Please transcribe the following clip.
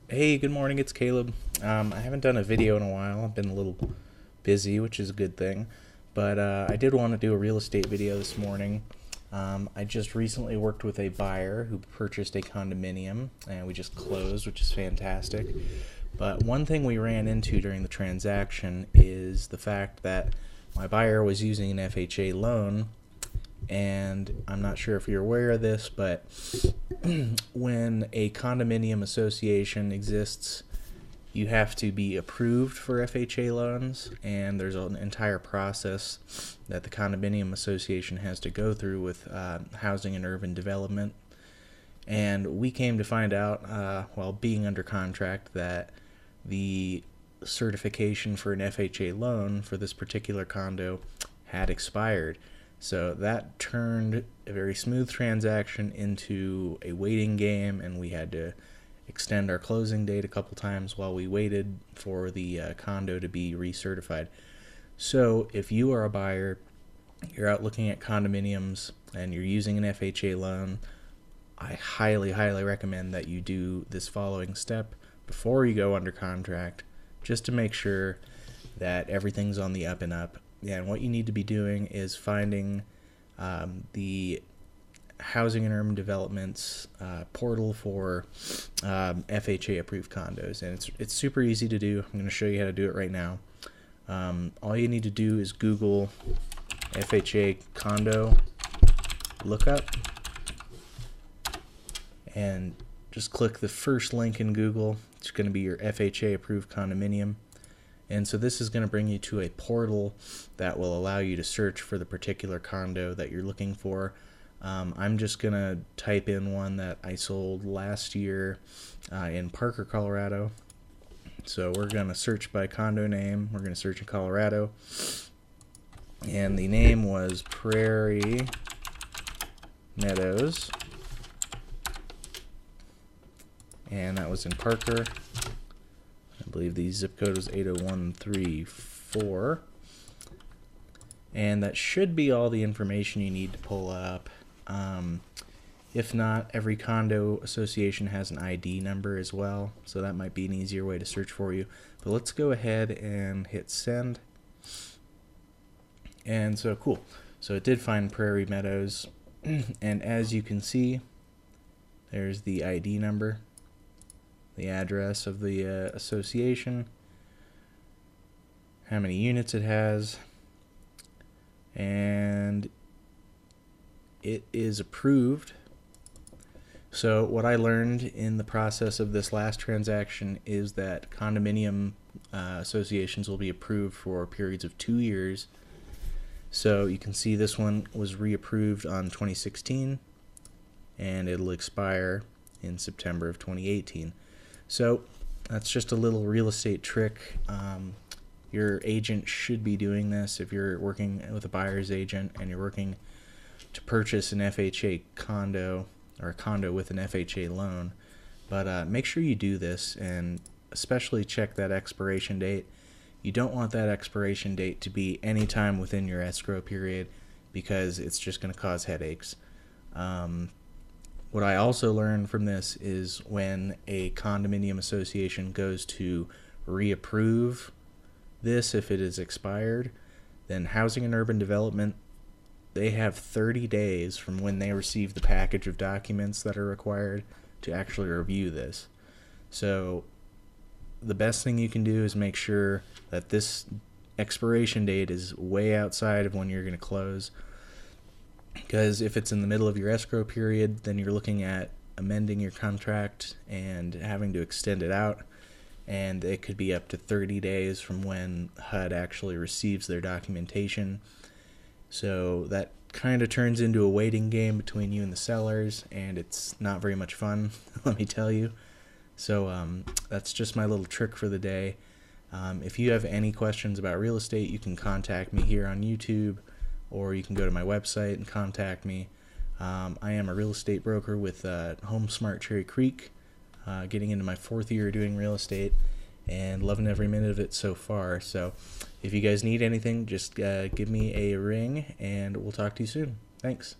Hey, good morning, it's Caleb. I haven't done a video in a while. I've been a little busy, which is a good thing. But I did want to do a real estate video this morning. I just recently worked with a buyer who purchased a condominium, and we just closed, which is fantastic. But one thing we ran into during the transaction is the fact that my buyer was using an FHA loan, and I'm not sure if you're aware of this, but when a condominium association exists, you have to be approved for FHA loans, and there's an entire process that the condominium association has to go through with housing and urban development. And we came to find out while being under contract that the certification for an FHA loan for this particular condo had expired. So that turned a very smooth transaction into a waiting game, and we had to extend our closing date a couple times while we waited for the condo to be recertified. So if you are a buyer, you're out looking at condominiums, and you're using an FHA loan, I highly recommend that you do this following step before you go under contract, just to make sure that everything's on the up and up. And what you need to be doing is finding the Housing and Urban Development's portal for FHA approved condos, and it's super easy to do. I'm going to show you how to do it right now. All you need to do is Google FHA condo lookup, and just click the first link in Google. It's going to be your FHA approved condominium. And so this is going to bring you to a portal that will allow you to search for the particular condo that you're looking for. I'm just going to type in one that I sold last year in Parker, Colorado. So we're going to search by condo name. We're going to search in Colorado. And the name was Prairie Meadows. And that was in Parker. I believe the zip code was 80134. And that should be all the information you need to pull up. If not, every condo association has an ID number as well, so that might be an easier way to search for you. But let's go ahead and hit send. And so cool. So it did find Prairie Meadows. And as you can see, there's the ID number, the address of the association, how many units it has, and it is approved. So what I learned in the process of this last transaction is that condominium associations will be approved for periods of 2 years. So you can see this one was reapproved on 2016, and it'll expire in September of 2018. So that's just a little real estate trick. Your agent should be doing this if you're working with a buyer's agent and you're working to purchase an FHA condo or a condo with an FHA loan. But make sure you do this, and especially check that expiration date. You don't want that expiration date to be any time within your escrow period, because it's just going to cause headaches. What I also learned from this is when a condominium association goes to reapprove this, if it is expired, then Housing and Urban Development, they have 30 days from when they receive the package of documents that are required to actually review this. So the best thing you can do is make sure that this expiration date is way outside of when you're going to close. Because if it's in the middle of your escrow period, then you're looking at amending your contract and having to extend it out. And it could be up to 30 days from when HUD actually receives their documentation. So that kind of turns into a waiting game between you and the sellers, and it's not very much fun, let me tell you. So that's just my little trick for the day. If you have any questions about real estate, you can contact me here on YouTube, or you can go to my website and contact me. I am a real estate broker with Homesmart Cherry Creek, getting into my 4th year doing real estate, and loving every minute of it so far. So if you guys need anything, just give me a ring, and we'll talk to you soon. Thanks.